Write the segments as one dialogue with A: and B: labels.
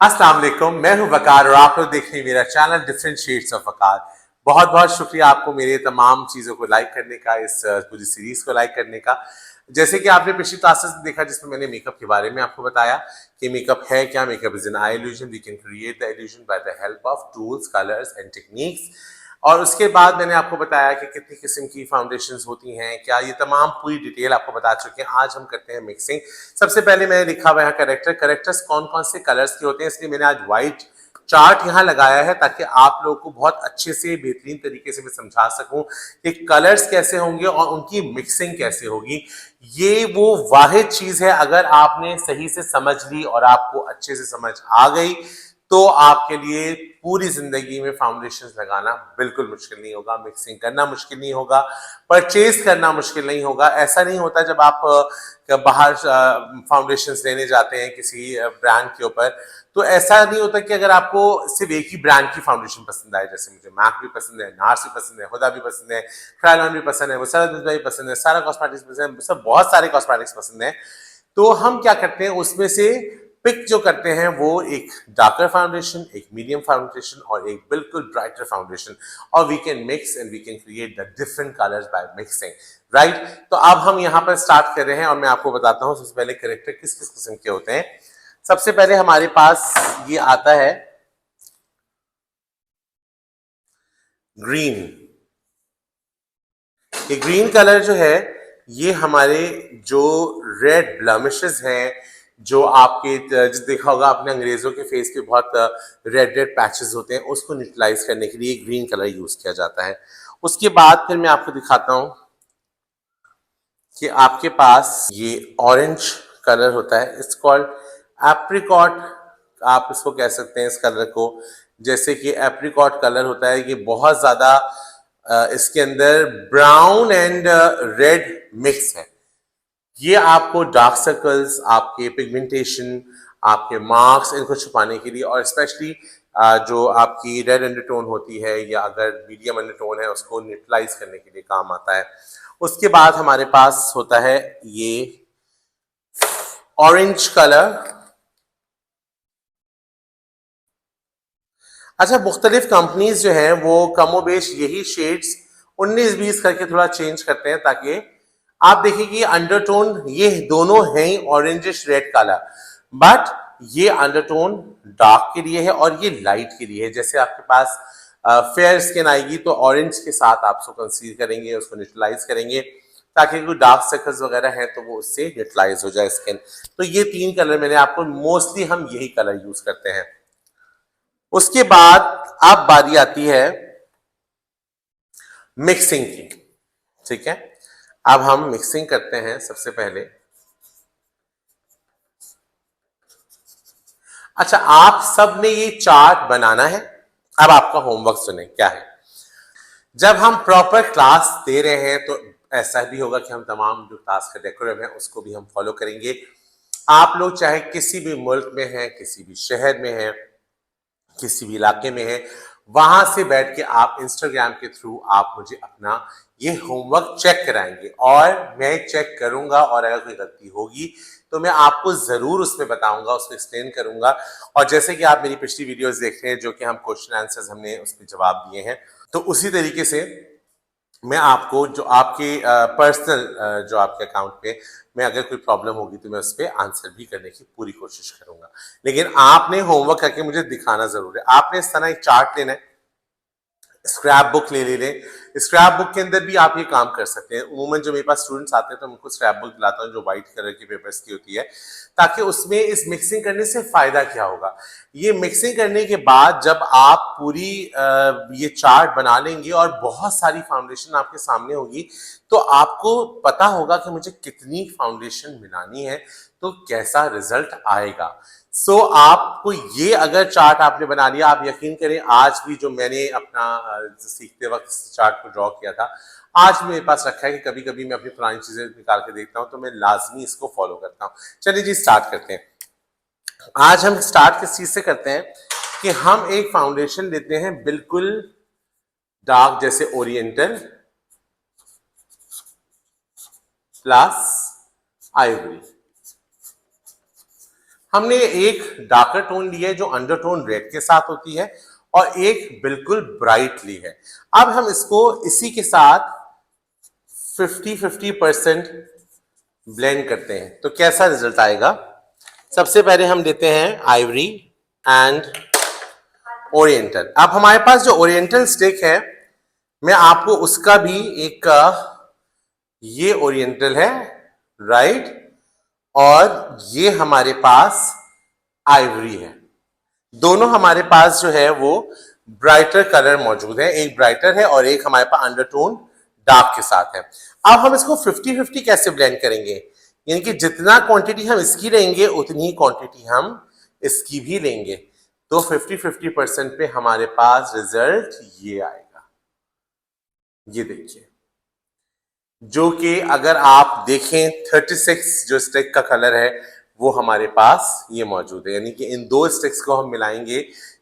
A: अस्सलाम वालेकुम, मैं हूं वकार और आप लोग देख रहे हैं मेरा चैनल डिफरेंट शेड्स ऑफ वकार। बहुत बहुत शुक्रिया आपको मेरे तमाम चीज़ों को लाइक करने का, इस पूरी सीरीज को लाइक करने का। जैसे कि आपने पिछली क्लासेस में देखा जिसमें मैंने मेकअप के बारे में आपको बताया कि मेकअप है क्या, makeup is an eye illusion, we can create the illusion by the help of tools, colours and techniques. और उसके बाद मैंने आपको बताया कि कितनी किस्म की फाउंडेशंस होती हैं, क्या ये तमाम पूरी डिटेल आपको बता चुके हैं। आज हम करते हैं मिक्सिंग। सबसे पहले मैंने लिखा हुआ है कैरेक्टर्स कौन कौन से कलर्स के होते हैं, इसलिए मैंने आज व्हाइट चार्ट यहाँ लगाया है ताकि आप लोगों को बहुत अच्छे से बेहतरीन तरीके से मैं समझा सकूं कि कलर्स कैसे होंगे और उनकी मिक्सिंग कैसे होगी। ये वो वाहिद चीज है, अगर आपने सही से समझ ली और आपको अच्छे से समझ आ गई तो आपके लिए पूरी जिंदगी में फाउंडेशन लगाना बिल्कुल मुश्किल नहीं होगा, मिक्सिंग करना मुश्किल नहीं होगा, परचेज करना मुश्किल नहीं होगा। ऐसा नहीं होता जब आप बाहर फाउंडेशन लेने जाते हैं किसी ब्रांड के ऊपर, तो ऐसा नहीं होता कि अगर आपको सिर्फ एक ही ब्रांड की फाउंडेशन पसंद आए, जैसे मुझे मैक भी पसंद है, नार्स भी पसंद है, हुदा भी पसंद है, क्रायलॉन भी पसंद है, मुसरत भी पसंद है, सारा कॉस्मेटिक्स पसंद है, सब बहुत सारे कॉस्मेटिक्स पसंद है। तो हम क्या करते हैं, उसमें से पिक जो करते हैं वो एक डार्कर फाउंडेशन, एक मीडियम फाउंडेशन और एक बिल्कुल ब्राइटर फाउंडेशन, और we can mix and we can create the different colours by mixing, right. तो अब हम यहाँ पर स्टार्ट कर रहे हैं और मैं आपको बताता हूँ सबसे पहले कैरेक्टर किस किस किस्म के होते हैं। सबसे पहले हमारे पास ये आता है ग्रीन। ये ग्रीन कलर जो है ये हमारे जो रेड ब्लमिशेस हैं, जो आपके देखा होगा आपने अंग्रेजों के फेस पे बहुत रेड रेड पैचेस होते हैं, उसको न्यूट्रलाइज करने के लिए ग्रीन कलर यूज किया जाता है। उसके बाद फिर मैं आपको दिखाता हूं कि आपके पास ये ऑरेंज कलर होता है, इट्स कॉल्ड एप्रिकॉट, आप इसको कह सकते हैं इस कलर को। जैसे कि एप्रिकॉट कलर होता है, ये बहुत ज्यादा इसके अंदर ब्राउन एंड रेड मिक्स है। ये आपको डार्क सर्कल्स, आपके पिगमेंटेशन, आपके मार्क्स, इनको छुपाने के लिए, और स्पेशली जो आपकी रेड अंडरटोन होती है या अगर मीडियम अंडरटोन है उसको न्यूट्रलाइज करने के लिए काम आता है। उसके बाद हमारे पास होता है ये ऑरेंज कलर। अच्छा, मुख्तलिफ कंपनीज जो हैं वो कमोबेश यही शेड्स 19-20 करके थोड़ा चेंज करते हैं, ताकि आप देखिए कि अंडरटोन ये दोनों हैं ऑरेंजिश रेड कलर, बट ये अंडरटोन डार्क के लिए है और ये लाइट के लिए है। जैसे आपके पास फेयर स्किन आएगी तो ऑरेंज के साथ आप उसको कंसील करेंगे, उसको न्यूट्रलाइज करेंगे, ताकि कोई डार्क सर्कल्स वगैरह हैं तो वो उससे न्यूट्रलाइज हो जाए स्किन। तो ये 3 कलर मैंने आपको, मोस्टली हम यही कलर यूज करते हैं। उसके बाद अब बारी आती है मिक्सिंग की, ठीक है। अब हम मिक्सिंग करते हैं। सबसे पहले अच्छा, आप सब ने ये चार्ट बनाना है। अब आपका होमवर्क सुने क्या है। जब हम प्रॉपर क्लास दे रहे हैं तो ऐसा भी होगा कि हम तमाम जो क्लास का डेकोरम है उसको भी हम फॉलो करेंगे। आप लोग चाहे किसी भी मुल्क में हैं, किसी भी शहर में हैं, किसी भी इलाके में है, वहां से बैठ के आप इंस्टाग्राम के थ्रू आप मुझे अपना ये होमवर्क चेक कराएंगे और मैं चेक करूंगा, और अगर कोई गलती होगी तो मैं आपको जरूर उसमें बताऊंगा, उसको एक्सप्लेन करूंगा। और जैसे कि आप मेरी पिछली वीडियोस देख रहे हैं जो कि हम क्वेश्चन आंसर्स हमने उसमें जवाब दिए हैं, तो उसी तरीके से मैं आपको जो आपके पर्सनल जो आपके अकाउंट पे मैं अगर कोई प्रॉब्लम होगी तो मैं उस पर आंसर भी करने की पूरी कोशिश करूंगा। लेकिन आपने होमवर्क करके मुझे दिखाना जरूर है। आपने इस तरह एक चार्ट लेना है, स्क्रैप बुक ले लें। स्क्रैप बुक के अंदर भी आप ये काम कर सकते हैं। उमूमन जो मेरे पास स्टूडेंट्स आते हैं तो उनको स्क्रैप बुक दिलाता हूँ जो व्हाइट कलर के पेपर्स की होती है, ताकि उसमें इस मिक्सिंग करने से फायदा क्या होगा। ये मिक्सिंग करने के बाद जब आप पूरी ये चार्ट बना लेंगे और बहुत सारी फाउंडेशन आपके सामने होगी, तो आपको पता होगा कि मुझे कितनी फाउंडेशन मिलानी है, तो कैसा रिजल्ट आएगा। सो आपको ये अगर चार्ट आपने बना लिया, आप यकीन करें आज भी जो मैंने अपना सीखते वक्त इस चार्ट को ड्रॉ किया था, आज मेरे पास रखा है कि कभी कभी मैं अपनी पुरानी चीजें निकाल के देखता हूं तो मैं लाजमी इसको फॉलो करता हूं। चलिए जी, स्टार्ट करते हैं। आज हम स्टार्ट किस चीज से करते हैं कि हम एक फाउंडेशन लेते हैं बिल्कुल डार्क, जैसे ओरिएंटल प्लस आइवरी। हमने एक डार्कर टोन ली है जो अंडरटोन रेड के साथ होती है और एक बिल्कुल ब्राइट ली है। अब हम इसको इसी के साथ 50-50% ब्लेंड करते हैं तो कैसा रिजल्ट आएगा। सबसे पहले हम लेते हैं आइवरी एंड ओरिएंटल। अब हमारे पास जो ओरिएंटल स्टिक है, मैं आपको उसका भी एक ये ओरिएंटल है, राइट, और ये हमारे पास आइवरी है। दोनों हमारे पास जो है वो ब्राइटर कलर मौजूद है, एक ब्राइटर है और एक हमारे पास अंडरटोन डार्क के साथ है। अब हम इसको 50-50 कैसे ब्लेंड करेंगे, यानी कि जितना क्वांटिटी हम इसकी लेंगे उतनी ही क्वांटिटी हम इसकी भी लेंगे, तो 50-50% पे हमारे पास रिजल्ट ये आएगा। ये देखिए, जो कि अगर आप देखें 36 जो स्टिक का कलर है वो हमारे पास ये मौजूद है, यानी कि इन दो स्टिक्स को हम मिलाएंगे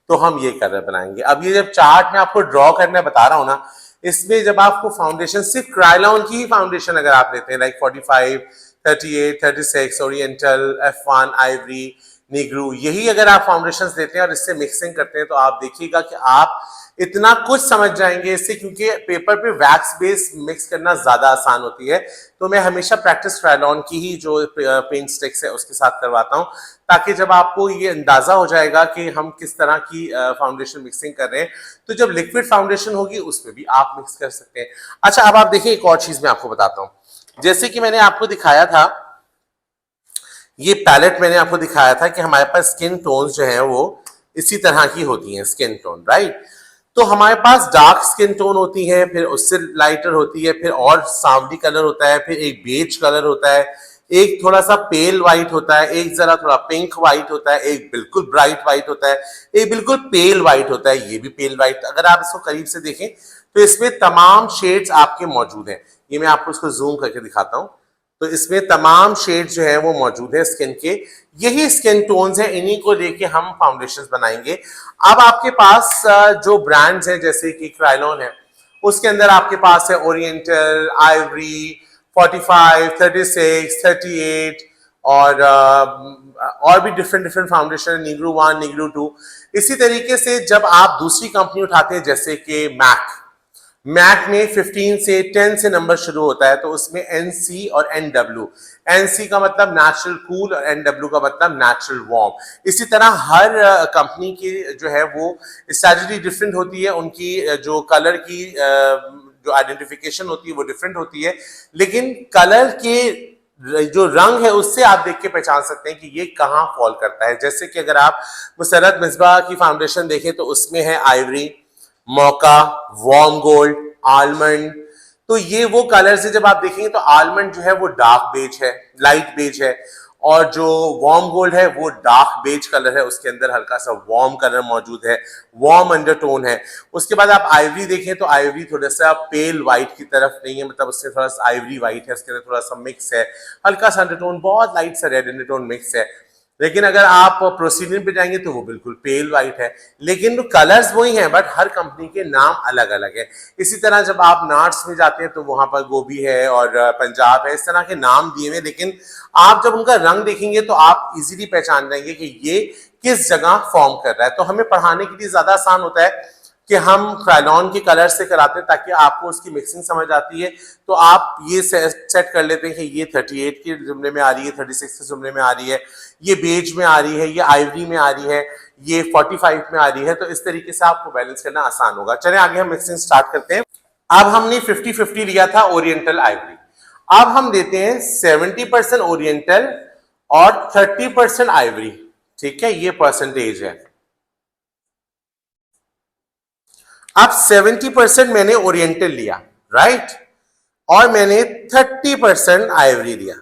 A: तो हम ये कलर बनाएंगे। अब ये जब चार्ट में आपको ड्रॉ करना बता रहा हूं ना, इसमें जब आपको फाउंडेशन सिर्फ क्रायोलॉन की ही फाउंडेशन अगर आप लेते हैं लाइक 45, 38, 36, ओरिएंटल, F1, आइवरी, निग्रू, यही अगर आप फाउंडेशंस लेते हैं और इससे मिक्सिंग करते हैं तो आप देखिएगा कि आप इतना कुछ समझ जाएंगे इससे, क्योंकि पेपर पे वैक्स बेस मिक्स करना ज्यादा आसान होती है। तो मैं हमेशा प्रैक्टिस क्रायोलॉन की ही जो पेंट स्टिक्स है उसके साथ करवाता हूं, ताकि जब आपको ये अंदाजा हो जाएगा कि हम किस तरह की फाउंडेशन मिक्सिंग कर रहे हैं, तो जब लिक्विड फाउंडेशन होगी उसमें भी आप मिक्स कर सकते हैं। अच्छा, अब आप देखिए एक और चीज मैं आपको बताता हूं। जैसे कि मैंने आपको दिखाया था, ये पैलेट मैंने आपको दिखाया था कि हमारे पास स्किन टोन्स जो है वो इसी तरह की होती हैं, स्किन टोन, राइट। तो हमारे पास डार्क स्किन टोन होती है, फिर उससे लाइटर होती है, फिर और सांवली कलर होता है, फिर एक बेज कलर होता है, एक थोड़ा सा पेल व्हाइट होता है, एक जरा थोड़ा पिंक व्हाइट होता है, एक बिल्कुल ब्राइट व्हाइट होता है, एक बिल्कुल पेल व्हाइट होता है, ये भी पेल व्हाइट। अगर आप इसको करीब से देखें तो इसमें तमाम शेड्स आपके मौजूद हैं। ये मैं आपको इसको जूम करके दिखाता हूं, तो इसमें तमाम शेड जो है वो मौजूद है स्किन के। यही स्किन टोन्स हैं, इन्हीं को लेके हम फाउंडेशंस बनाएंगे। अब आपके पास जो ब्रांड्स हैं जैसे कि क्रायोलॉन है, उसके अंदर आपके पास है ओरिएंटल, आइवरी, 45, 36, 38 और भी डिफरेंट फाउंडेशन, निग्रू 1, निग्रू 2। इसी तरीके से जब आप दूसरी कंपनी उठाते हैं जैसे कि मैक में 15 से 10 से नंबर शुरू होता है, तो उसमें NC और NW, NC का मतलब नेचुरल कूल और NW का मतलब नेचुरल वार्म। इसी तरह हर कंपनी की जो है वो स्ट्रैटेजी डिफरेंट होती है, उनकी जो कलर की जो आइडेंटिफिकेशन होती है वो डिफरेंट होती है, लेकिन कलर के जो रंग है उससे आप देख के पहचान सकते हैं कि ये कहाँ फॉल करता है। जैसे कि अगर आप मुसरत मिसबाह की फाउंडेशन देखें तो उसमें है आइवरी, मौका, वार्म गोल्ड, आलमंड। तो ये वो कलर्स है, जब आप देखेंगे तो आलमंड जो है वो डार्क बेज है, लाइट बेज है, और जो वार्म गोल्ड है वो डार्क बेज कलर है, उसके अंदर हल्का सा वार्म कलर मौजूद है, वार्म अंडरटोन है। उसके बाद आप आइवरी देखें तो आइवरी थोड़ा सा पेल व्हाइट की तरफ नहीं है, मतलब उससे थोड़ा सा आइवरी व्हाइट है, उसके अंदर थोड़ा सा मिक्स है, हल्का सा अंडरटोन, बहुत लाइट सा रेड अंडरटोन मिक्स है। लेकिन अगर आप प्रोसीडियम पे जाएंगे तो वो बिल्कुल पेल व्हाइट है, लेकिन कलर्स वही हैं, बट हर कंपनी के नाम अलग अलग है। इसी तरह जब आप नॉर्थ में जाते हैं तो वहां पर गोभी है और पंजाब है, इस तरह के नाम दिए हुए, लेकिन आप जब उनका रंग देखेंगे तो आप इजीली पहचान जाएंगे कि ये किस जगह फॉर्म कर रहा है। तो हमें पढ़ाने के लिए ज्यादा आसान होता है कि हम क्रायोलॉन के कलर से कराते हैं, ताकि आपको उसकी मिक्सिंग समझ आती है। तो आप ये सेट कर लेते हैं कि ये 38 के जुमले में आ रही है, 36 के जुमले में आ रही है, ये बेज में आ रही है, ये आइवरी में आ रही है, ये 45 में आ रही है। तो इस तरीके से आपको बैलेंस करना आसान होगा। चलें आगे हम मिक्सिंग स्टार्ट करते हैं। अब हमने 50-50 लिया था ओरिएंटल आइवरी, अब हम देते हैं 70% ओरिएंटल और 30% आइवरी। ठीक है, ये परसेंटेज है। अब 70% मैंने ओरिएंटल लिया, राइट, और मैंने 30% आइवरी लिया,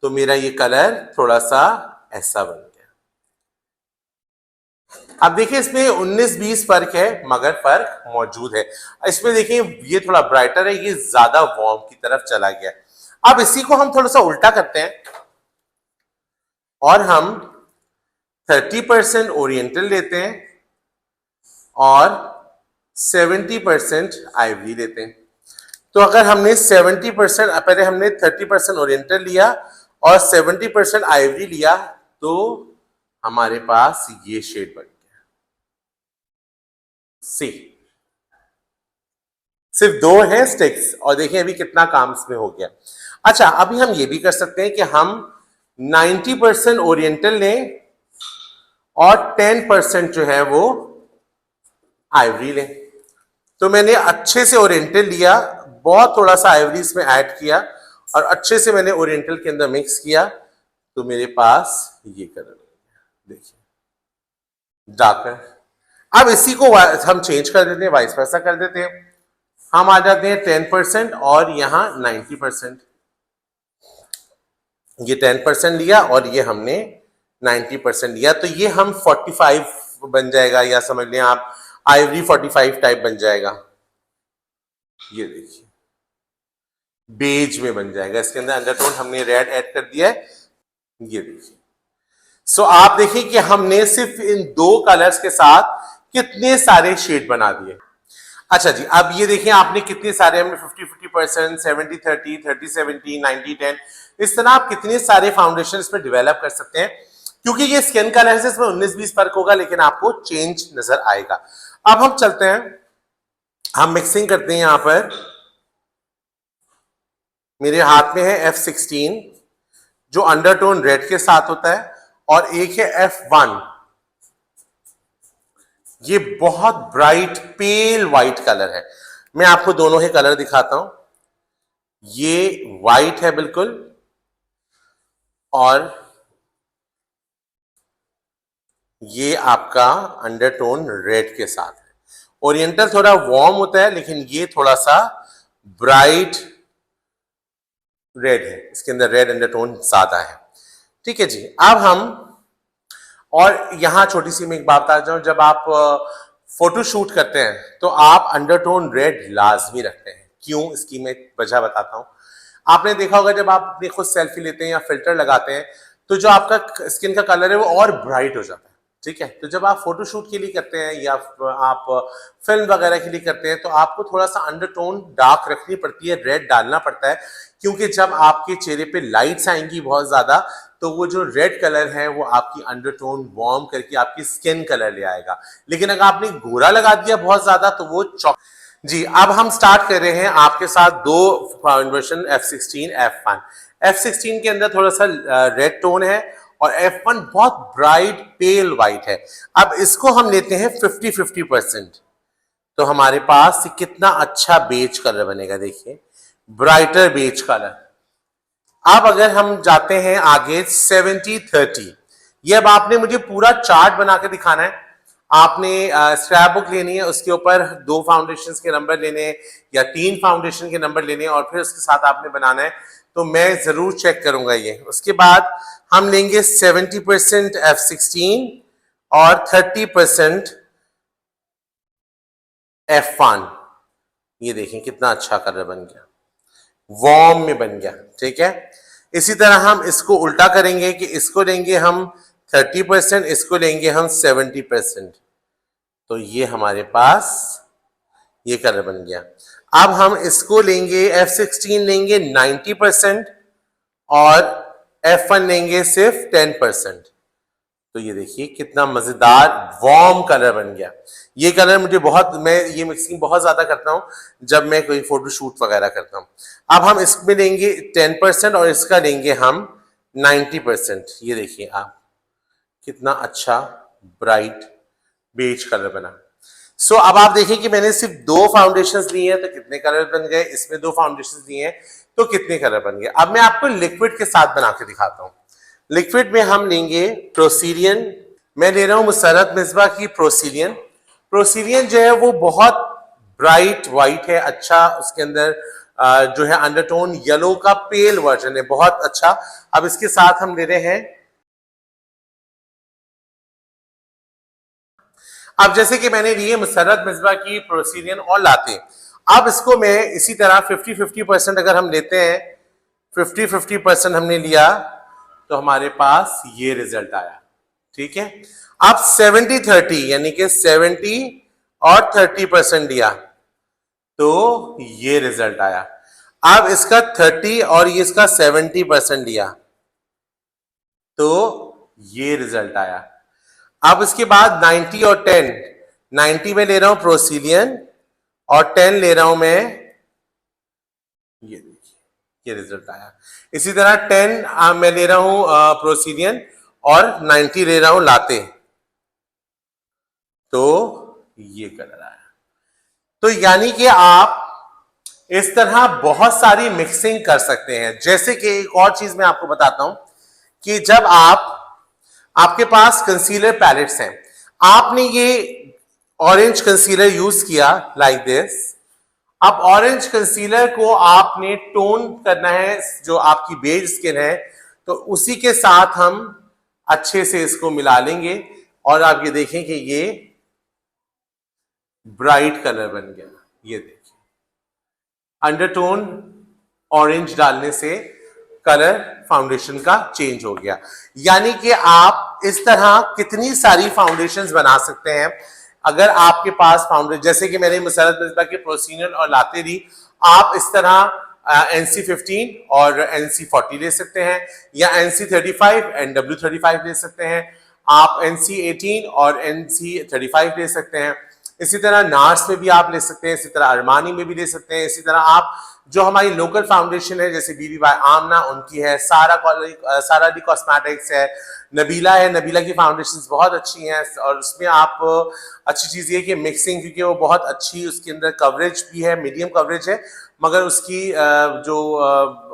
A: तो मेरा ये कलर थोड़ा सा ऐसा बन गया। अब देखिए इसमें 19-20 फर्क है, मगर फर्क मौजूद है। इसमें देखिए ये थोड़ा ब्राइटर है, ये ज्यादा वार्म की तरफ चला गया। अब इसी को हम थोड़ा सा उल्टा करते हैं और हम 30% ओरिएंटल लेते हैं और 70% आइवरी लेते हैं। तो अगर हमने 70%, पहले हमने 30% ओरिएंटल लिया और 70% आइवरी लिया, तो हमारे पास ये शेड बन गया। सी सिर्फ 2 है स्टिक्स और देखिए अभी कितना काम इसमें हो गया। अच्छा, अभी हम ये भी कर सकते हैं कि हम 90% ओरिएंटल लें और 10% जो है वो आइवरी लें। तो मैंने अच्छे से ओरिएंटल लिया, बहुत थोड़ा सा आइवरी इसमें ऐड किया और अच्छे से मैंने ओरिएंटल के अंदर मिक्स किया, तो मेरे पास ये कलर देखिए डार्कर। अब इसी को हम चेंज कर देते हैं, वाइस वर्सा कर देते हैं। हम आ जाते हैं 10% और यहां 90%। ये 10% लिया और ये हमने 90% लिया, तो ये हम 45 बन जाएगा, या समझ लें आप आइवरी 45 टाइप बन जाएगा। ये देखिए बेज में बन जाएगा, इसके अंदर अंडरटोन हमने रेड ऐड कर दिया है। ये देखिए, सो आप देखिए कि हमने सिर्फ इन 2 कलर्स के साथ कितने सारे शेड बना दिए। अच्छा जी, अब ये देखिए आपने कितने सारे, हमने 50-50%, 70-30, 30-70, 90-10, इस तरह आप कितने सारे फाउंडेशन इसमें डेवलप कर सकते हैं। क्योंकि ये स्किन कलर है, इसमें 19-20 फर्क होगा, लेकिन आपको चेंज नजर आएगा। अब हम चलते हैं, हम मिक्सिंग करते हैं। यहां पर मेरे हाथ में है F16 जो अंडरटोन रेड के साथ होता है, और एक है F1, ये बहुत ब्राइट पेल व्हाइट कलर है। मैं आपको दोनों ही कलर दिखाता हूं। ये व्हाइट है बिल्कुल, और ये आपका अंडरटोन रेड के साथ है। ओरिएंटल थोड़ा वार्म होता है, लेकिन ये थोड़ा सा ब्राइट रेड है, इसके अंदर रेड अंडरटोन ज्यादा है। ठीक है जी, अब हम, और यहां छोटी सी मैं एक बात बता जाऊं, जब आप फोटो शूट करते हैं तो आप अंडरटोन रेड लाजमी रखते हैं। क्यों, इसकी मैं वजह बताता हूं। आपने देखा होगा जब आप अपनी खुद सेल्फी लेते हैं या फिल्टर लगाते हैं, तो जो आपका स्किन का कलर है वो और ब्राइट हो जाता है। ठीक है, तो जब आप फोटोशूट के लिए करते हैं या आप फिल्म वगैरह के लिए करते हैं, तो आपको थोड़ा सा अंडरटोन डार्क रखनी पड़ती है, रेड डालना पड़ता है, क्योंकि जब आपके चेहरे पे लाइट्स आएंगी बहुत ज्यादा, तो वो जो रेड कलर है वो आपकी अंडरटोन वार्म करके आपकी स्किन कलर ले आएगा। लेकिन अगर आपने गोरा लगा दिया बहुत ज्यादा, तो वो जी, अब हम स्टार्ट कर रहे हैं आपके साथ 2 फाउंडेशन, F16, F1। F16 के अंदर थोड़ा सा रेड टोन है और F1 बहुत ब्राइट पेल व्हाइट है। अब इसको हम लेते हैं 50-50%, तो हमारे पास कितना अच्छा बेज कलर बनेगा। देखिए ब्राइटर बेज कलर। अब अगर हम जाते हैं आगे 70-30, ये अब आपने मुझे पूरा चार्ट बना के दिखाना है। आपने स्क्रैप बुक लेनी है, उसके ऊपर 2 फाउंडेशन के नंबर लेने हैं या 3 फाउंडेशन के नंबर लेने हैं, और फिर उसके साथ आपने बनाना है। तो मैं जरूर चेक करूंगा ये। उसके बाद हम लेंगे 70% F16 और 30% F1। ये देखें कितना अच्छा कलर बन गया, वार्म में बन गया। ठीक है, इसी तरह हम इसको उल्टा करेंगे कि इसको लेंगे हम 30%, इसको लेंगे हम 70%, तो ये हमारे पास ये कलर बन गया। अब हम इसको लेंगे, F16 लेंगे 90% और F1 लेंगे सिर्फ 10%, तो ये देखिए कितना मजेदार वार्म कलर बन गया। ये कलर मुझे बहुत, मैं ये मिक्सिंग बहुत ज्यादा करता हूं जब मैं कोई फोटो शूट वगैरह करता हूं। अब हम इसमें लेंगे 10% और इसका लेंगे हम 90%। ये देखिए आप कितना अच्छा ब्राइट बेज कलर बना। सो अब आप देखिए कि मैंने सिर्फ 2 फाउंडेशंस लिए हैं, तो कितने कलर बन गए। इसमें 2 फाउंडेशंस लिए हैं, तो कितने कलर बन गए। अब मैं आपको लिक्विड के साथ बना के दिखाता हूं। लिक्विड में हम लेंगे प्रोसीरियन। मैं ले रहा हूं मुसर्रत मिसबा की प्रोसीरियन। प्रोसीरियन जो है वो बहुत ब्राइट व्हाइट है, अच्छा, उसके अंदर जो है अंडरटोन येलो का पेल वर्जन है, बहुत अच्छा। अब इसके साथ हम ले रहे हैं, अब जैसे कि मैंने लिए मुसर्रत मिसबा की प्रोसीरियन और लाते, अब इसको मैं इसी तरह 50-50% अगर हम लेते हैं, 50-50% हमने लिया, तो हमारे पास ये रिजल्ट आया। ठीक है, अब 70-30 यानी कि 70 और 30% लिया, तो ये रिजल्ट आया। अब इसका 30 और ये इसका 70% लिया, तो ये रिजल्ट आया। अब इसके बाद 90 और 10, 90 में ले रहा हूं प्रोसीलियन और 10 ले रहा हूं मैं, ये देखिए ये रिजल्ट आया। इसी तरह 10 मैं ले रहा हूं प्रोसीलियन और 90 ले रहा हूं लाते, तो ये कलर आया। तो यानी कि आप इस तरह बहुत सारी मिक्सिंग कर सकते हैं। जैसे कि एक और चीज मैं आपको बताता हूं कि जब आपके पास कंसीलर पैलेट्स हैं, आपने ये ऑरेंज कंसीलर यूज किया लाइक दिस। अब ऑरेंज कंसीलर को आपने टोन करना है, जो आपकी बेज स्किन है, तो उसी के साथ हम अच्छे से इसको मिला लेंगे और आप ये देखें कि ये ब्राइट कलर बन गया। ये देखिए अंडरटोन ऑरेंज डालने से कलर फाउंडेशन का चेंज हो गया। यानी कि आप इस तरह कितनी सारी फाउंडेशंस बना सकते हैं। अगर आपके पास फाउंडेशन, जैसे कि मैंने मुसरत मिस्बा के प्रोसीनियर और लाते दी, आप इस तरह NC15 और NC40 ले सकते हैं, या NC35 NW35 ले सकते हैं, आप NC18 और NC35 ले सकते हैं। इसी तरह नार्स में भी आप ले सकते हैं, इसी तरह अरमानी में भी ले सकते हैं। इसी तरह आप जो हमारी लोकल फाउंडेशन है जैसे बीबी बाय आमना उनकी है, सारा डी कॉस्मेटिक्स है, नबीला है, नबीला की फाउंडेशंस बहुत अच्छी हैं और उसमें आप अच्छी चीज़ ये कि मिक्सिंग, क्योंकि वो बहुत अच्छी, उसके अंदर कवरेज भी है, मीडियम कवरेज है, मगर उसकी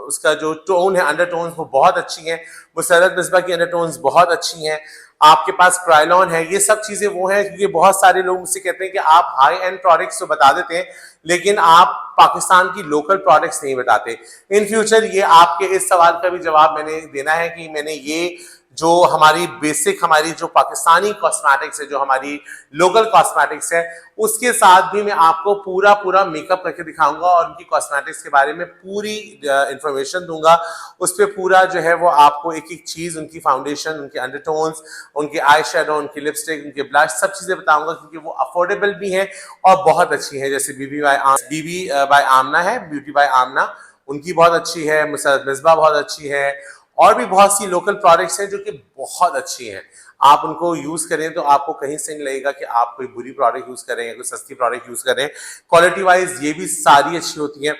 A: उसका जो टोन है, अंडरटोन्स, वो बहुत अच्छी हैं। मुसरत मिस्बा की अंडरटोन्स बहुत अच्छी हैं। आपके पास क्राइलॉन है, ये सब चीजें वो हैं, क्योंकि बहुत सारे लोग मुझसे कहते हैं कि आप हाई एंड प्रोडक्ट्स तो बता देते हैं लेकिन आप पाकिस्तान की लोकल प्रोडक्ट्स नहीं बताते। इन फ्यूचर ये आपके इस सवाल का भी जवाब मैंने देना है कि मैंने ये जो हमारी बेसिक, हमारी जो पाकिस्तानी कॉस्मेटिक्स है, जो हमारी लोकल कॉस्मेटिक्स है, उसके साथ भी मैं आपको पूरा मेकअप करके दिखाऊंगा और उनकी कॉस्मेटिक्स के बारे में पूरी इंफॉर्मेशन दूंगा। उस पर पूरा जो है वो आपको एक एक चीज, उनकी फाउंडेशन, उनके अंडरटोन्स, उनके आई शेडो, उनकी लिपस्टिक, उनके ब्लश, सब चीजें बताऊंगा, क्योंकि वो अफोर्डेबल भी हैं और बहुत अच्छी है। जैसे बीबी बाय आमना है, ब्यूटी बाय आमना, उनकी बहुत अच्छी है, मुसरत मिस्बा बहुत अच्छी है, और भी बहुत सी लोकल प्रोडक्ट्स हैं जो कि बहुत अच्छी हैं। आप उनको यूज करें तो आपको कहीं से नहीं लगेगा कि आप कोई बुरी प्रोडक्ट यूज करें या कोई सस्ती प्रोडक्ट यूज करें। क्वालिटी वाइज ये भी सारी अच्छी होती हैं।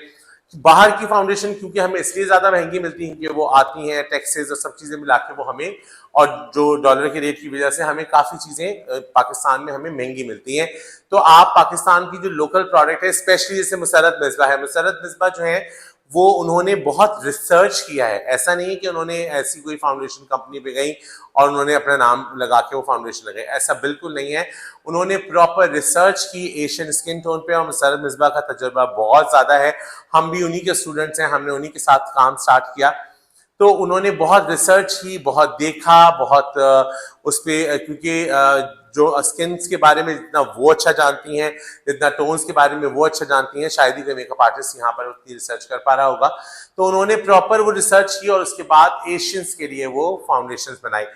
A: बाहर की फाउंडेशन क्योंकि हमें इसलिए ज्यादा महंगी मिलती हैं कि वो आती हैं टैक्सेस और सब चीजें मिला के वो हमें, और जो डॉलर के रेट की वजह से हमें काफी चीजें पाकिस्तान में हमें महंगी मिलती हैं। तो आप पाकिस्तान की जो लोकल प्रोडक्ट है, स्पेशली जैसे मुसरत मिस्बा है, मुसरत मिस्बा जो है वो उन्होंने बहुत रिसर्च किया है। ऐसा नहीं है कि उन्होंने ऐसी कोई फाउंडेशन कंपनी पे गई और उन्होंने अपना नाम लगा के वो फाउंडेशन लगाई, ऐसा बिल्कुल नहीं है। उन्होंने प्रॉपर रिसर्च की एशियन स्किन टोन पे, और मुसरत मिस्बा का तजुर्बा बहुत ज्यादा है। हम भी उन्हीं के स्टूडेंट्स हैं, हमने उन्हीं के साथ काम स्टार्ट किया। तो उन्होंने बहुत रिसर्च की, बहुत देखा, बहुत उस पर, क्योंकि जो स्किन के बारे में जितना वो अच्छा जानती हैं, जितना टोन्स के बारे में वो अच्छा जानती हैं, शायद ही कोई मेकअप आर्टिस्ट यहाँ पर उतनी रिसर्च कर पा रहा होगा। तो उन्होंने प्रॉपर वो रिसर्च की और उसके बाद एशियंस के लिए वो फाउंडेशंस बनाई।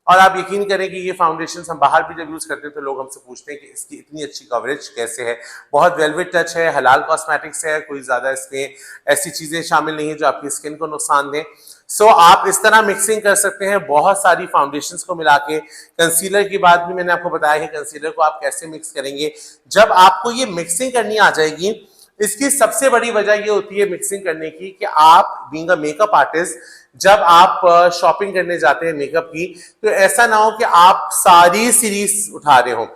A: और आप यकीन करें कि ये फाउंडेशन हम बाहर भी जब यूज करते हैं तो लोग हमसे पूछते हैं कि इसकी इतनी अच्छी कवरेज कैसे है। बहुत वेलवेट टच है, हलाल कॉस्मेटिक्स है, कोई ज्यादा इसमें ऐसी चीजें शामिल नहीं है जो आपकी स्किन को नुकसान दें। सो आप इस तरह मिक्सिंग कर सकते हैं बहुत सारी फाउंडेशंस को मिला के। कंसीलर की बात भी मैंने आपको बताया कि कंसीलर को आप कैसे मिक्स करेंगे। जब आपको ये मिक्सिंग करनी आ जाएगी, इसकी सबसे बड़ी वजह ये होती है मिक्सिंग करने की कि आप बीइंग अ मेकअप आर्टिस्ट, जब आप शॉपिंग करने जाते हैं मेकअप की, तो ऐसा ना हो कि आप सारी सीरीज उठा रहे हो।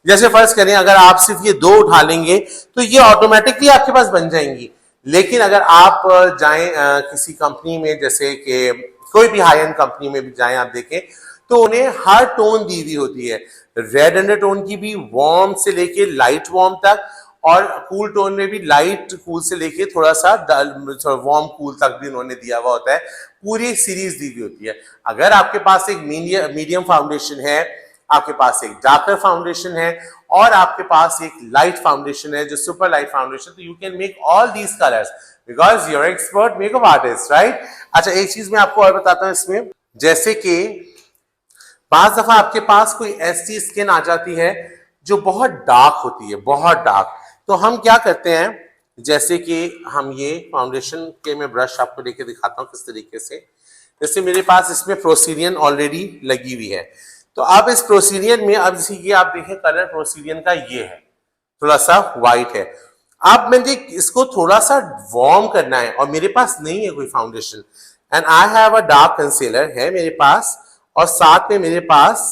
A: जैसे फर्ज करें अगर आप सिर्फ ये 2 उठा लेंगे तो ये ऑटोमेटिकली आपके पास बन जाएंगी। लेकिन अगर आप जाएं किसी कंपनी में, जैसे कि कोई भी हाई एंड कंपनी में भी जाएं, आप देखें तो उन्हें हर टोन दी हुई होती है। रेड अंडरटोन की भी वार्म से लेके लाइट वार्म तक, और कूल टोन में भी लाइट कूल से लेके थोड़ा सा वार्म कूल तक भी उन्होंने दिया हुआ होता है। पूरी एक सीरीज दी हुई होती है। अगर आपके पास एक मीडियम फाउंडेशन है, आपके पास एक डार्कर फाउंडेशन है, और आपके पास एक लाइट फाउंडेशन है जो सुपर लाइट फाउंडेशन, तो you can make all these colours because you are expert makeup artist, right. अच्छा, एक चीज मैं आपको और बताता हूं इसमें, जैसे कि बाज दफा आपके पास कोई ऐसी स्किन आ जाती है जो बहुत डार्क होती है, बहुत डार्क, तो हम क्या करते हैं, जैसे कि हम ये फाउंडेशन के मैं ब्रश आपको लेके दिखाता हूं किस तरीके से। जैसे मेरे पास इसमें प्रोसीडियन ऑलरेडी लगी हुई है, तो अब इस प्रोसीडियन में, अब जैसे ये आप देखें कलर प्रोसीडियन का ये है, थोड़ा सा व्हाइट है। अब मुझे इसको थोड़ा सा वार्म करना है और मेरे पास नहीं है कोई foundation, and I have a dark concealer है मेरे पास, और साथ में मेरे पास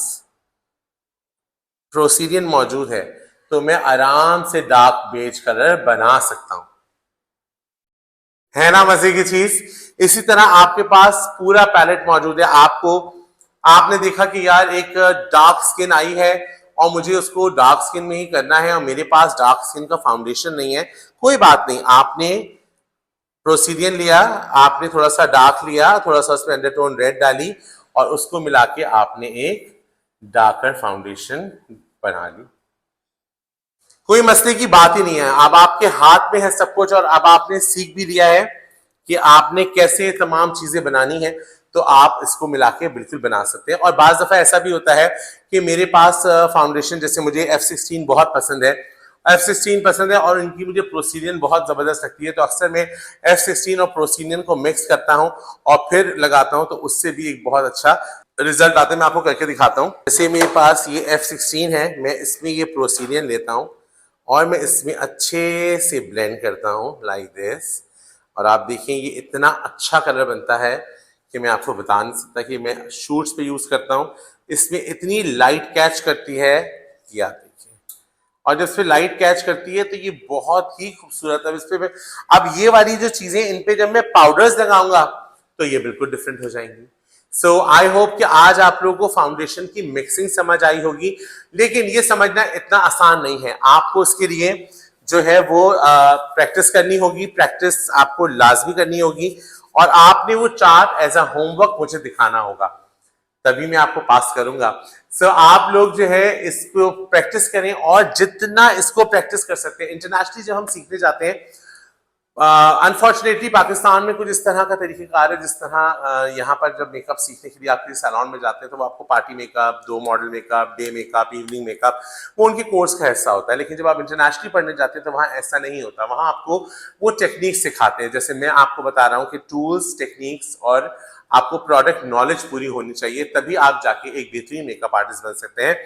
A: प्रोसीडियन मौजूद है, तो मैं आराम से डार्क बेज कलर बना सकता हूं। है ना मजे की चीज। इसी तरह आपके पास पूरा पैलेट मौजूद है। आपने देखा कि यार एक डार्क स्किन आई है और मुझे उसको डार्क स्किन में ही करना है और मेरे पास डार्क स्किन का फाउंडेशन नहीं है, कोई बात नहीं, आपने प्रोसीडियन लिया, आपने थोड़ा सा डार्क लिया, थोड़ा सा उसमें अंडरटोन रेड डाली और उसको मिला के आपने एक डार्कर फाउंडेशन बना ली। कोई मसले की बात ही नहीं है। अब आपके हाथ में है सब कुछ और अब आपने सीख भी लिया है कि आपने कैसे तमाम चीजें बनानी है, तो आप इसको मिला के बिल्कुल बना सकते हैं। और बाज दफा ऐसा भी होता है कि मेरे पास फाउंडेशन, जैसे मुझे F16 बहुत पसंद है, F16 पसंद है और इनकी मुझे प्रोसीडियन बहुत जबरदस्त लगती है, तो अक्सर मैं F16 और प्रोसीडियन को मिक्स करता हूं और फिर लगाता हूं, तो उससे भी एक बहुत अच्छा रिजल्ट आता है। मैं आपको करके दिखाता हूं। जैसे मेरे पास ये F16 है, मैं इसमें ये प्रोसीडियन लेता हूं और मैं इसमें अच्छे से ब्लेंड करता हूं लाइक दिस, और आप देखें ये इतना अच्छा कलर बनता है कि मैं आपको बता नहीं सकता। कि मैं शूट्स पे यूज करता हूं, इसमें इतनी लाइट कैच करती है कि आप देखिए, और जब इसमें लाइट कैच करती है तो ये बहुत ही खूबसूरत है। इस पे अब ये वाली जो चीजें, इन पे जब मैं पाउडर्स लगाऊंगा तो ये बिल्कुल डिफरेंट हो जाएंगी। सो आई होप कि आज आप लोगों को फाउंडेशन की मिक्सिंग समझ आई होगी, लेकिन ये समझना इतना आसान नहीं है। आपको इसके लिए जो है वो प्रैक्टिस करनी होगी, प्रैक्टिस आपको लाजमी करनी होगी, और आपने वो चार्ट एज अ होमवर्क मुझे दिखाना होगा, तभी मैं आपको पास करूंगा। सो आप लोग जो है इसको प्रैक्टिस करें, और जितना इसको प्रैक्टिस कर सकते हैं। इंटरनेशनली जब हम सीखने जाते हैं, अनफॉर्चुनेटली पाकिस्तान में कुछ इस तरह का तरीक़ेकार है, जिस तरह यहाँ पर जब मेकअप सीखने के लिए आपके सैलून में जाते हैं तो वो आपको party makeup, 2 model makeup, day makeup, evening makeup, वो उनके कोर्स का हिस्सा होता है। लेकिन जब आप इंटरनेशनली पढ़ने जाते हैं तो वहाँ ऐसा नहीं होता। वहाँ आपको वो टेक्निक सिखाते हैं, जैसे मैं आपको बता रहा हूँ कि टूल्स, टेक्निक्स और आपको प्रोडक्ट नॉलेज पूरी होनी चाहिए, तभी आप जाके एक बेहतरीन मेकअप आर्टिस्ट बन सकते हैं।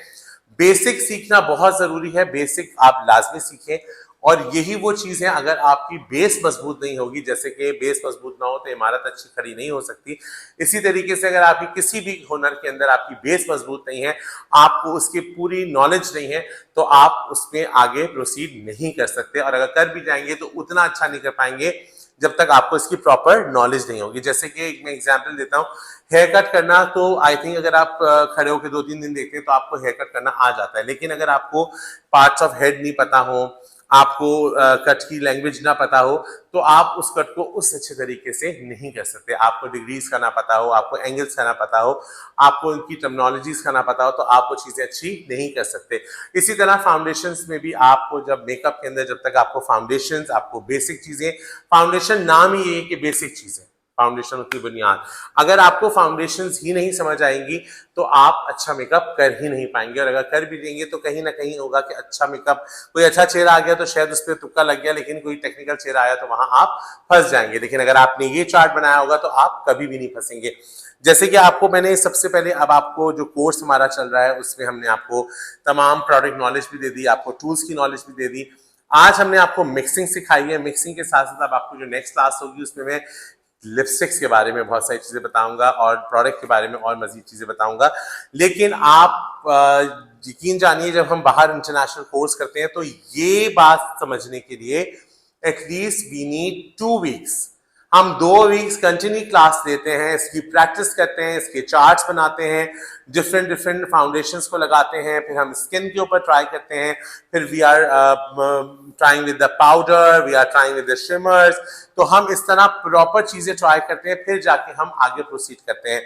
A: बेसिक सीखना बहुत जरूरी है, बेसिक आप लाजमी सीखें, और यही वो चीज है, अगर आपकी बेस मजबूत नहीं होगी, जैसे कि बेस मजबूत ना हो तो इमारत अच्छी खड़ी नहीं हो सकती, इसी तरीके से अगर आपकी किसी भी हुनर के अंदर आपकी बेस मजबूत नहीं है, आपको उसकी पूरी नॉलेज नहीं है, तो आप उसमें आगे प्रोसीड नहीं कर सकते, और अगर कर भी जाएंगे तो उतना अच्छा नहीं कर पाएंगे जब तक आपको इसकी प्रॉपर नॉलेज नहीं होगी। जैसे कि मैं एग्जांपल देता हूँ, हेयर कट करना, तो आई थिंक अगर आप खड़े होकर 2-3 दिन देखते हैं तो आपको हेयर कट करना आ जाता है, लेकिन अगर आपको पार्ट्स ऑफ हेड नहीं पता हो, आपको कट की लैंग्वेज ना पता हो, तो आप उस कट को उस अच्छे तरीके से नहीं कर सकते। आपको डिग्रीज का ना पता हो, आपको एंगल्स का ना पता हो, आपको उनकी टर्मिनोलॉजीज का ना पता हो, तो आप वो चीजें अच्छी नहीं कर सकते। इसी तरह फाउंडेशंस में भी आपको, जब मेकअप के अंदर जब तक आपको फाउंडेशंस, आपको बेसिक चीजें, फाउंडेशन नाम ही ये है कि बेसिक चीजें, फाउंडेशन होती बुनियाद, अगर आपको फाउंडेशंस ही नहीं समझ आएंगी तो आप अच्छा मेकअप कर ही नहीं पाएंगे, और अगर कर भी देंगे तो कहीं ना कहीं होगा कि अच्छा मेकअप, कोई अच्छा चेहरा आ गया तो शायद उस पर तुक्का लग गया, लेकिन कोई टेक्निकल चेहरा आया तो वहां आप फंस जाएंगे। लेकिन अगर आपने ये चार्ट बनाया होगा तो आप कभी भी नहीं फंसेंगे। जैसे कि आपको मैंने सबसे पहले, अब आपको जो कोर्स हमारा चल रहा है उसमें हमने आपको तमाम प्रोडक्ट नॉलेज भी दे दी, आपको टूल्स की नॉलेज भी दे दी, आज हमने आपको मिक्सिंग सिखाई है। मिक्सिंग के साथ साथ अब आपको जो नेक्स्ट क्लास होगी उसमें मैं लिपस्टिक्स के बारे में बहुत सारी चीजें बताऊंगा और प्रोडक्ट के बारे में और मजीद चीजें बताऊंगा। लेकिन आप यकीन जानिए, जब हम बाहर इंटरनेशनल कोर्स करते हैं तो ये बात समझने के लिए एटलीस्ट वी नीड 2 वीक्स। हम 2 वीक्स कंटिन्यू क्लास लेते हैं, इसकी प्रैक्टिस करते हैं, इसके चार्ट्स बनाते हैं, डिफरेंट डिफरेंट फाउंडेशंस को लगाते हैं, फिर हम स्किन के ऊपर ट्राई करते हैं, फिर we are trying with the powder, we are trying with the shimmers. तो हम इस तरह प्रॉपर चीजें ट्राई करते हैं, फिर जाके हम आगे प्रोसीड करते हैं।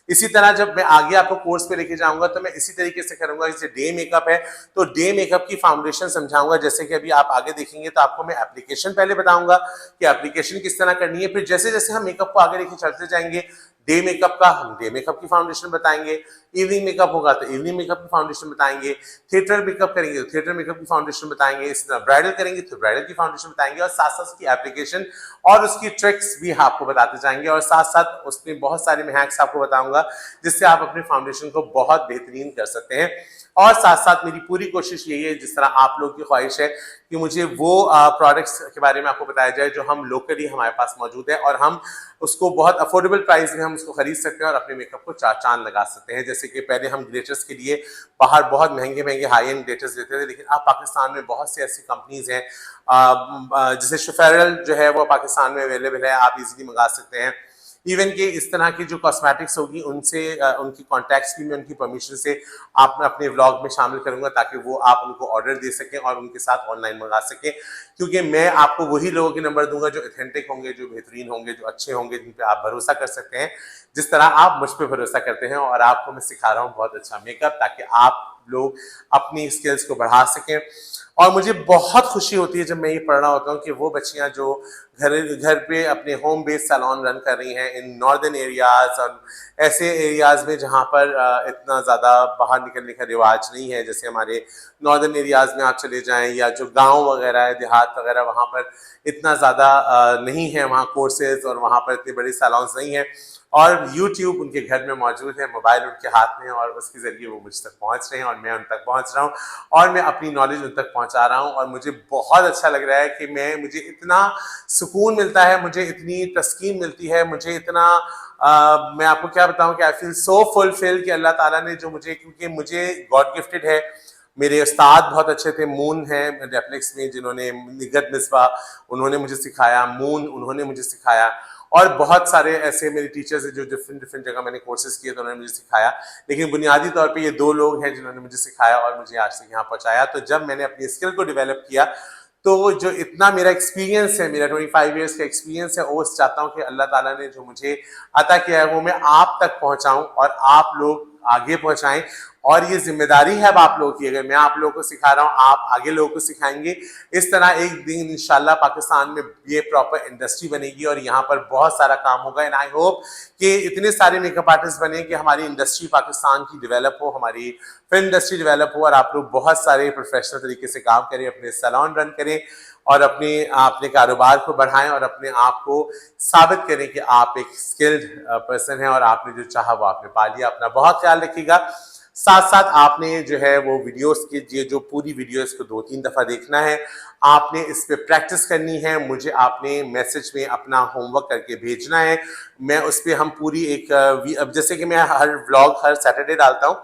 A: इसी तरह जब मैं आगे आपको कोर्स पे लेके जाऊंगा तो मैं इसी तरीके से करूंगा। जैसे डे मेकअप है तो डे मेकअप की फाउंडेशन समझाऊंगा, जैसे कि अभी आप आगे देखेंगे तो आपको मैं एप्लीकेशन पहले बताऊंगा कि एप्लीकेशन किस तरह करनी है, फिर जैसे जैसे हम मेकअप को आगे लेके चलते जाएंगे, डे मेकअप का हम डे मेकअप की फाउंडेशन बताएंगे, इवनिंग मेकअप होगा तो इवनिंग मेकअप की फाउंडेशन बताएंगे, थिएटर मेकअप करेंगे तो थिएटर मेकअप की फाउंडेशन बताएंगे, इस तरह ब्राइडल करेंगे तो ब्राइडल की फाउंडेशन बताएंगे, और साथ साथ उसकी एप्लीकेशन और उसकी ट्रिक्स भी आपको बताते जाएंगे, और साथ साथ उसमें बहुत सारे मैं हैक्स आपको बताऊंगा जिससे आप अपने फाउंडेशन को बहुत बेहतरीन कर सकते हैं। और साथ साथ मेरी पूरी कोशिश यही है, जिस तरह आप लोगों की ख्वाहिश है कि मुझे वो प्रोडक्ट्स के बारे में आपको बताया जाए जो हम लोकली हमारे पास मौजूद है, और हम उसको बहुत अफोर्डेबल प्राइस में हम उसको खरीद सकते हैं और अपने मेकअप को चार चांद लगा सकते हैं। जैसे कि पहले हम ग्लिटर्स के लिए बाहर बहुत महंगे महंगे हाई एंड ग्लिटर्स देते थे, लेकिन अब पाकिस्तान में बहुत सी ऐसी कंपनीज हैं, जैसे शेफेरल जो है वो पाकिस्तान में अवेलेबल है, आप इजीली मंगा सकते हैं। इवन कि इस तरह की जो कॉस्मेटिक्स होगी उनसे उनकी कॉन्टैक्ट्स भी मैं उनकी परमिशन से आप अपने व्लॉग में शामिल करूंगा, ताकि वो आप उनको ऑर्डर दे सकें और उनके साथ ऑनलाइन मंगा सकें, क्योंकि मैं आपको वही लोगों के नंबर दूंगा जो ऑथेंटिक होंगे, जो बेहतरीन होंगे, जो अच्छे होंगे, जिन पे आप भरोसा कर सकते हैं, जिस तरह आप मुझ पर भरोसा करते हैं। और आपको मैं सिखा रहा हूँ बहुत अच्छा मेकअप, ताकि आप लोग अपनी स्किल्स को बढ़ा सकें। और मुझे बहुत खुशी होती है जब मैं ये पढ़ रहा होता हूँ कि वो बच्चियां जो घर पे अपने होम बेस्ड सैलून रन कर रही हैं इन नॉर्दर्न एरियाज और ऐसे एरियाज में जहाँ पर इतना ज़्यादा बाहर निकलने का रिवाज नहीं है, जैसे हमारे नॉर्दर्न एरियाज में आप चले जाएं, या जो गांव वगैरह है, देहात वगैरह, वहाँ पर इतना ज़्यादा नहीं है वहाँ कोर्सेज, और वहाँ पर इतने बड़े सैलून्स नहीं हैं, और YouTube उनके घर में मौजूद है, मोबाइल उनके हाथ में, और उसके जरिए वो मुझ तक पहुंच रहे हैं और मैं उन तक पहुंच रहा हूं, और मैं अपनी नॉलेज उन तक पहुंचा रहा हूं। और मुझे बहुत अच्छा लग रहा है कि मुझे इतना सुकून मिलता है, मुझे इतनी तस्कीन मिलती है, मुझे इतना मैं आपको क्या बताऊं कि आई फील सो फुलफिल कि अल्लाह ताला ने जो मुझे, क्योंकि मुझे गॉड गिफ्टेड है, मेरे उस्ताद बहुत अच्छे थे, मून है रेफ्लेक्स में जिन्होंने, निगत मिसबा उन्होंने मुझे सिखाया, मून उन्होंने मुझे सिखाया, और बहुत सारे ऐसे मेरे टीचर्स हैं जो डिफरेंट डिफरेंट जगह मैंने कोर्सेज किए तो उन्होंने मुझे सिखाया, लेकिन बुनियादी तौर पे ये दो लोग हैं जिन्होंने मुझे सिखाया और मुझे आज तक यहाँ पहुँचाया। तो जब मैंने अपनी स्किल को डेवलप किया, तो जो इतना मेरा एक्सपीरियंस है, मेरा 25 इयर्स का एक्सपीरियंस है, वो चाहता हूँ कि अल्लाह ताला ने जो मुझे अता किया है वो मैं आप तक पहुँचाऊँ और आप लोग आगे पहुँचाएं। और ये जिम्मेदारी है अब आप लोगों की, अगर मैं आप लोगों को सिखा रहा हूँ, आप आगे लोगों को सिखाएंगे, इस तरह एक दिन इंशाल्लाह पाकिस्तान में ये प्रॉपर इंडस्ट्री बनेगी और यहाँ पर बहुत सारा काम होगा। एंड आई होप कि इतने सारे मेकअप आर्टिस्ट बने कि हमारी इंडस्ट्री पाकिस्तान की डेवलप हो, हमारी फिल्म इंडस्ट्री डेवलप हो, और आप लोग बहुत सारे प्रोफेशनल तरीके से काम करें, अपने सैलून रन करें और अपने कारोबार को बढ़ाएं और अपने आप को साबित करें कि आप एक स्किल्ड पर्सन हैं और आपने जो चाहा वो आपने पा लिया। अपना बहुत ख्याल रखिएगा। साथ साथ आपने जो है वो वीडियोस की जो पूरी वीडियोस को 2-3 दफा देखना है, आपने इस पे प्रैक्टिस करनी है, मुझे आपने मैसेज में अपना होमवर्क करके भेजना है। मैं उस पर हम पूरी एक अब जैसे कि मैं हर व्लॉग हर सैटरडे डालता हूँ,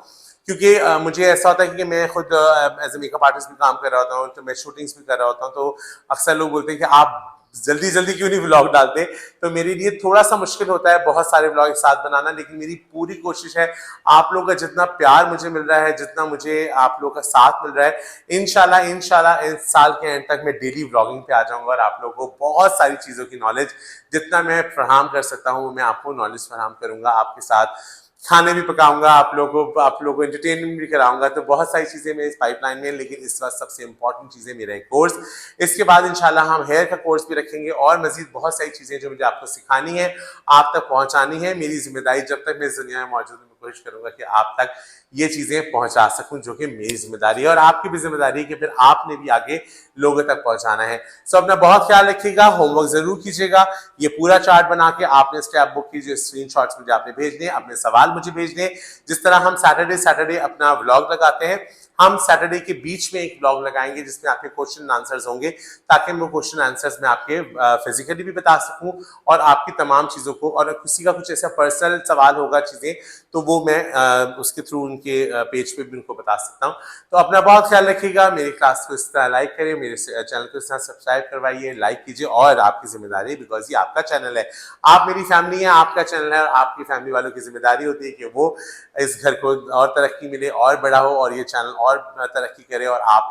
A: क्योंकि मुझे ऐसा होता है कि मैं खुद एज ए मेकअप आर्टिस्ट भी काम कर रहा होता हूँ, तो मैं शूटिंग्स भी कर रहा होता हूँ, तो अक्सर लोग बोलते हैं कि आप जल्दी जल्दी क्यों नहीं व्लॉग डालते, तो मेरे लिए थोड़ा सा मुश्किल होता है बहुत सारे व्लॉग एक साथ बनाना, लेकिन मेरी पूरी कोशिश है, आप लोगों का जितना प्यार मुझे मिल रहा है, जितना मुझे आप लोगों का साथ मिल रहा है, इंशाल्लाह इस साल के एंड तक मैं डेली व्लॉगिंग पे आ जाऊंगा और आप लोगों को बहुत सारी चीजों की नॉलेज जितना मैं फराहम कर सकता हूँ मैं आपको नॉलेज फराहम करूंगा, आपके साथ खाने भी पकाऊंगा, आप लोगों को एंटरटेनमेंट भी कराऊंगा। तो बहुत सारी चीजें मेरे इस पाइपलाइन में, लेकिन इस वक्त सबसे इंपॉर्टेंट चीजें मेरा एक कोर्स, इसके बाद इंशाल्लाह हम हेयर का कोर्स भी रखेंगे और मजीद बहुत सारी चीजें जो मुझे आपको सिखानी है, आप तक पहुंचानी है। मेरी जिम्मेदारी जब तक मैं इस दुनिया में मौजूद हूं, मैं कोशिश करूंगा कि आप तक ये चीजें पहुंचा सकूं, जो कि मेरी जिम्मेदारी है और आपकी भी जिम्मेदारी है कि फिर आपने भी आगे लोगों तक पहुंचाना है। सो अपना बहुत ख्याल रखिएगा, होमवर्क जरूर कीजिएगा, ये पूरा चार्ट बना के आपने स्क्रैप बुक कीजिए, स्क्रीनशॉट्स मुझे आपने भेजने, अपने सवाल मुझे भेजने। जिस तरह हम सैटरडे अपना व्लॉग लगाते हैं, हम सैटरडे के बीच में एक व्लॉग लगाएंगे जिसमें आपके क्वेश्चन आंसर्स होंगे, ताकि मैं क्वेश्चन आंसर्स में आपके फिजिकली भी बता सकूं और आपकी तमाम चीजों को, और किसी का कुछ ऐसा पर्सनल सवाल होगा चीजें, तो वो मैं उसके थ्रू उनके पेज पे भी उनको बता सकता हूँ। तो अपना बहुत ख्याल रखिएगा, मेरी क्लास को इस तरह लाइक करिए, मेरे चैनल को इस तरह सब्सक्राइब करवाइए, लाइक कीजिए, और आपकी जिम्मेदारी है, बिकॉज ये आपका चैनल है, आप मेरी फैमिली है, आपका चैनल है, और आपकी फैमिली वालों की जिम्मेदारी होती है कि वो इस घर को और तरक्की मिले और बड़ा हो और ये चैनल और तरक्की करे, और आप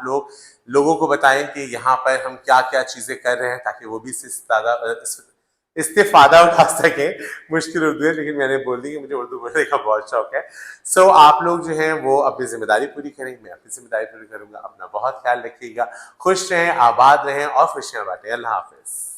A: लोगों को बताएं कि यहाँ पर हम क्या क्या चीजें कर रहे हैं, ताकि वो भी इस्तेफादा उठा सके। मुश्किल उर्दू है, लेकिन मैंने बोल दी कि मुझे उर्दू बोलने का बहुत शौक है। सो आप लोग जो हैं वो अपनी जिम्मेदारी पूरी करेंगे, मैं अपनी जिम्मेदारी पूरी करूंगा। अपना बहुत ख्याल रखिएगा, खुश रहें, आबाद रहें और खुशियां बांटें। अल्लाह हाफिज।